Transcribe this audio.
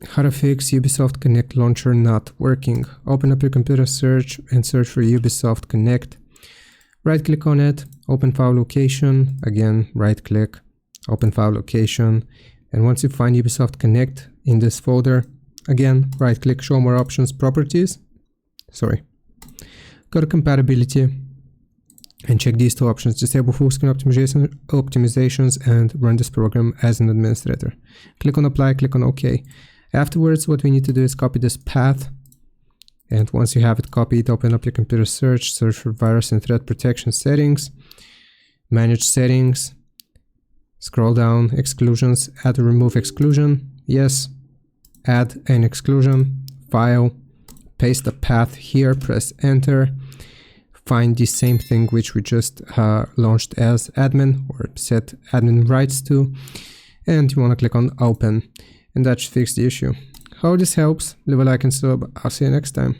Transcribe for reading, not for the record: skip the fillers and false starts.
How to fix Ubisoft Connect Launcher not working. Open up your computer search and search for Ubisoft Connect. Right click on it, open file location, again right click, open file location, and once you find Ubisoft Connect in this folder, again right click, show more options, properties, go to compatibility and check these two options, disable full screen optimizations and run this program as an administrator. Click on apply, click on OK. Afterwards, what we need to do is copy this path, and once you have it copied, open up your computer search for virus and threat protection settings, manage settings, scroll down, exclusions, add or remove exclusion, yes, add an exclusion, file, paste the path here, press enter, find the same thing which we just launched as admin or set admin rights to, and you want to click on open, and that should fix the issue. Hope this helps, leave a like and sub, I'll see you next time.